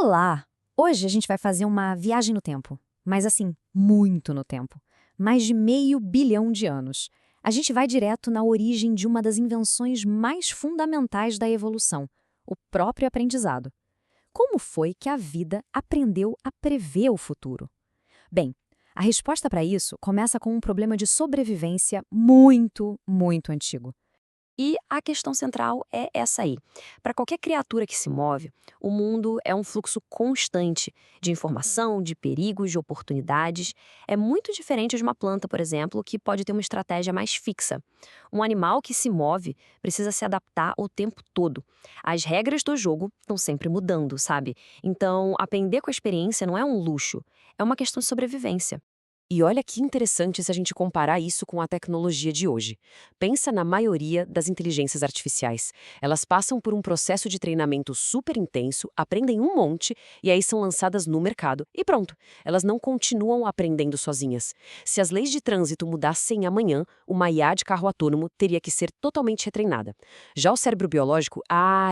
Olá! Hoje a gente vai fazer uma viagem no tempo, mas assim, muito no tempo. Mais de 500 milhões de anos. A gente vai direto na origem de uma das invenções mais fundamentais da evolução, o próprio aprendizado. Como foi que a vida aprendeu a prever o futuro? Bem, a resposta para isso começa com um problema de sobrevivência muito antigo. E a questão central é essa aí. Para qualquer criatura que se move, o mundo é um fluxo constante de informação, de perigos, de oportunidades. É muito diferente de uma planta, por exemplo, que pode ter uma estratégia mais fixa. Um animal que se move precisa se adaptar o tempo todo. As regras do jogo estão sempre mudando, sabe? Então, aprender com a experiência não é um luxo, é uma questão de sobrevivência. E olha que interessante se a gente comparar isso com a tecnologia de hoje. Pensa na maioria das inteligências artificiais. Elas passam por um processo de treinamento super intenso, aprendem um monte e aí são lançadas no mercado. E pronto, elas não continuam aprendendo sozinhas. Se as leis de trânsito mudassem amanhã, uma IA de carro autônomo teria que ser totalmente retreinada. Já o cérebro biológico,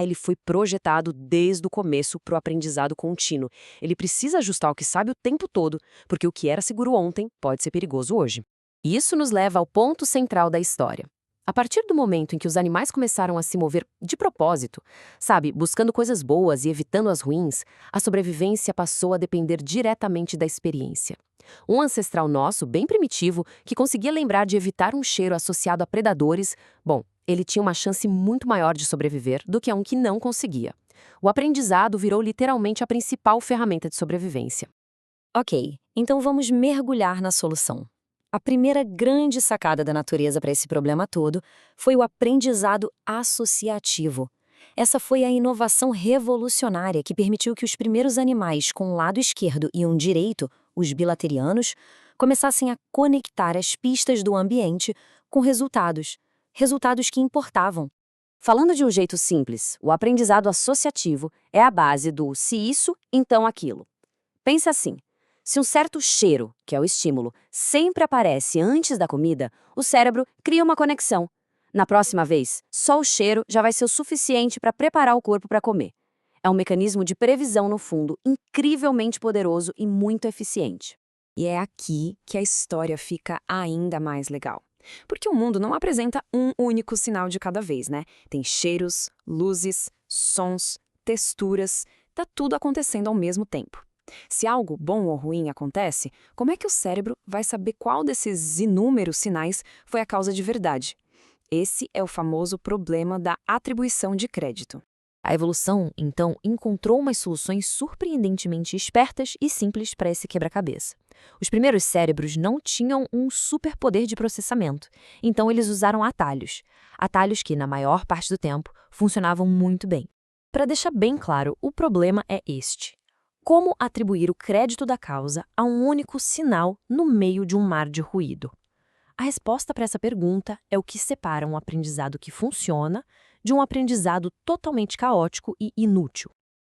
ele foi projetado desde o começo para o aprendizado contínuo. Ele precisa ajustar o que sabe o tempo todo, porque o que era seguro ontem pode ser perigoso hoje. E isso nos leva ao ponto central da história. A partir do momento em que os animais começaram a se mover de propósito, sabe, buscando coisas boas e evitando as ruins, a sobrevivência passou a depender diretamente da experiência. Um ancestral nosso, bem primitivo, que conseguia lembrar de evitar um cheiro associado a predadores, bom, ele tinha uma chance muito maior de sobreviver do que um que não conseguia. O aprendizado virou literalmente a principal ferramenta de sobrevivência. Ok, então vamos mergulhar na solução. A primeira grande sacada da natureza para esse problema todo foi o aprendizado associativo. Essa foi a inovação revolucionária que permitiu que os primeiros animais com um lado esquerdo e um direito, os bilaterianos, começassem a conectar as pistas do ambiente com resultados que importavam. Falando de um jeito simples, o aprendizado associativo é a base do se isso, então aquilo. Pense assim. Se um certo cheiro, que é o estímulo, sempre aparece antes da comida, o cérebro cria uma conexão. Na próxima vez, só o cheiro já vai ser o suficiente para preparar o corpo para comer. É um mecanismo de previsão, no fundo, incrivelmente poderoso e muito eficiente. E é aqui que a história fica ainda mais legal. Porque o mundo não apresenta um único sinal de cada vez, né? Tem cheiros, luzes, sons, texturas, tá tudo acontecendo ao mesmo tempo. Se algo bom ou ruim acontece, como é que o cérebro vai saber qual desses inúmeros sinais foi a causa de verdade? Esse é o famoso problema da atribuição de crédito. A evolução, então, encontrou umas soluções surpreendentemente espertas e simples para esse quebra-cabeça. Os primeiros cérebros não tinham um superpoder de processamento, então eles usaram atalhos. Atalhos que, na maior parte do tempo, funcionavam muito bem. Para deixar bem claro, o problema é este. Como atribuir o crédito da causa a um único sinal no meio de um mar de ruído? A resposta para essa pergunta é o que separa um aprendizado que funciona de um aprendizado totalmente caótico e inútil.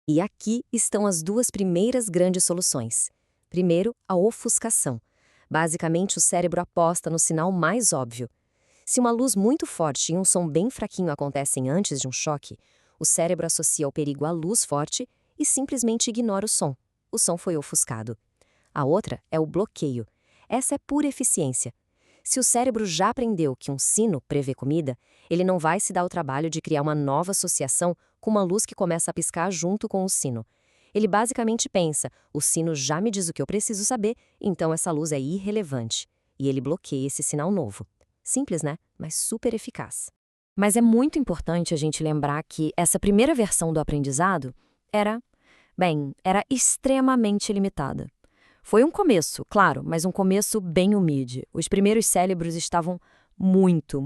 E aqui estão as duas primeiras grandes soluções. Primeiro, a ofuscação. Basicamente, o cérebro aposta no sinal mais óbvio. Se uma luz muito forte e um som bem fraquinho acontecem antes de um choque, o cérebro associa o perigo à luz forte e simplesmente ignora o som. O som foi ofuscado. A outra é o bloqueio. Essa é pura eficiência. Se o cérebro já aprendeu que um sino prevê comida, ele não vai se dar o trabalho de criar uma nova associação com uma luz que começa a piscar junto com o sino. Ele basicamente pensa, o sino já me diz o que eu preciso saber, então essa luz é irrelevante. E ele bloqueia esse sinal novo. Simples, né? Mas super eficaz. Mas é muito importante a gente lembrar que essa primeira versão do aprendizado era extremamente limitada. Foi um começo, claro, mas um começo bem humilde. Os primeiros cérebros estavam muito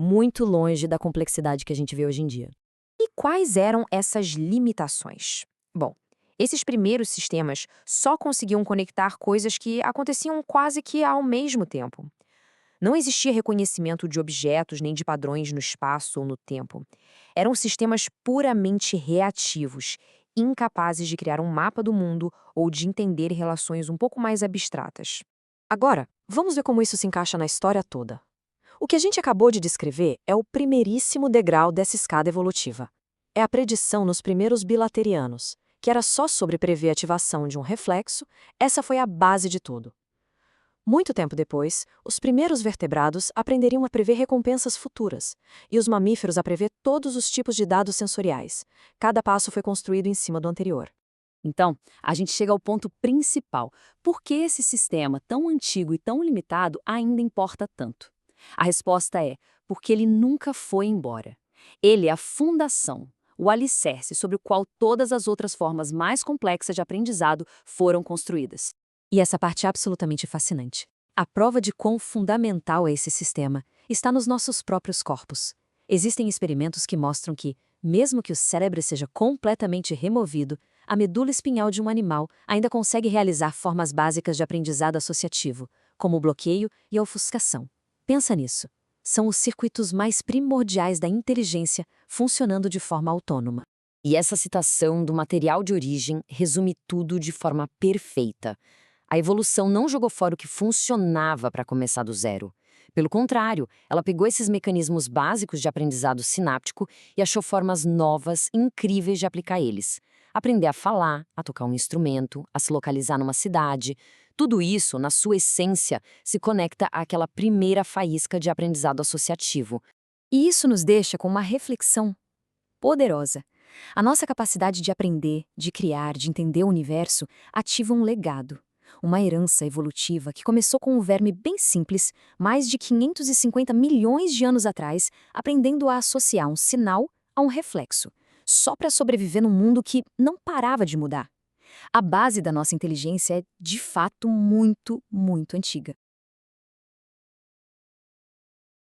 longe da complexidade que a gente vê hoje em dia. E quais eram essas limitações? Bom, esses primeiros sistemas só conseguiam conectar coisas que aconteciam quase que ao mesmo tempo. Não existia reconhecimento de objetos nem de padrões no espaço ou no tempo. Eram sistemas puramente reativos, incapazes de criar um mapa do mundo ou de entender relações um pouco mais abstratas. Agora, vamos ver como isso se encaixa na história toda. O que a gente acabou de descrever é o primeiríssimo degrau dessa escada evolutiva. É a predição nos primeiros bilaterianos, que era só sobre prever a ativação de um reflexo, essa foi a base de tudo. Muito tempo depois, os primeiros vertebrados aprenderiam a prever recompensas futuras, e os mamíferos a prever todos os tipos de dados sensoriais. Cada passo foi construído em cima do anterior. Então, a gente chega ao ponto principal. Por que esse sistema tão antigo e tão limitado ainda importa tanto? A resposta é porque ele nunca foi embora. Ele é a fundação, o alicerce sobre o qual todas as outras formas mais complexas de aprendizado foram construídas. E essa parte é absolutamente fascinante. A prova de quão fundamental é esse sistema está nos nossos próprios corpos. Existem experimentos que mostram que, mesmo que o cérebro seja completamente removido, a medula espinhal de um animal ainda consegue realizar formas básicas de aprendizado associativo, como o bloqueio e a ofuscação. Pensa nisso. São os circuitos mais primordiais da inteligência funcionando de forma autônoma. E essa citação do material de origem resume tudo de forma perfeita. A evolução não jogou fora o que funcionava para começar do zero. Pelo contrário, ela pegou esses mecanismos básicos de aprendizado sináptico e achou formas novas, incríveis de aplicar eles. Aprender a falar, a tocar um instrumento, a se localizar numa cidade. Tudo isso, na sua essência, se conecta àquela primeira faísca de aprendizado associativo. E isso nos deixa com uma reflexão poderosa. A nossa capacidade de aprender, de criar, de entender o universo ativa um legado. Uma herança evolutiva que começou com um verme bem simples, mais de 550 milhões de anos atrás, aprendendo a associar um sinal a um reflexo, só para sobreviver num mundo que não parava de mudar. A base da nossa inteligência é, de fato, muito, muito antiga.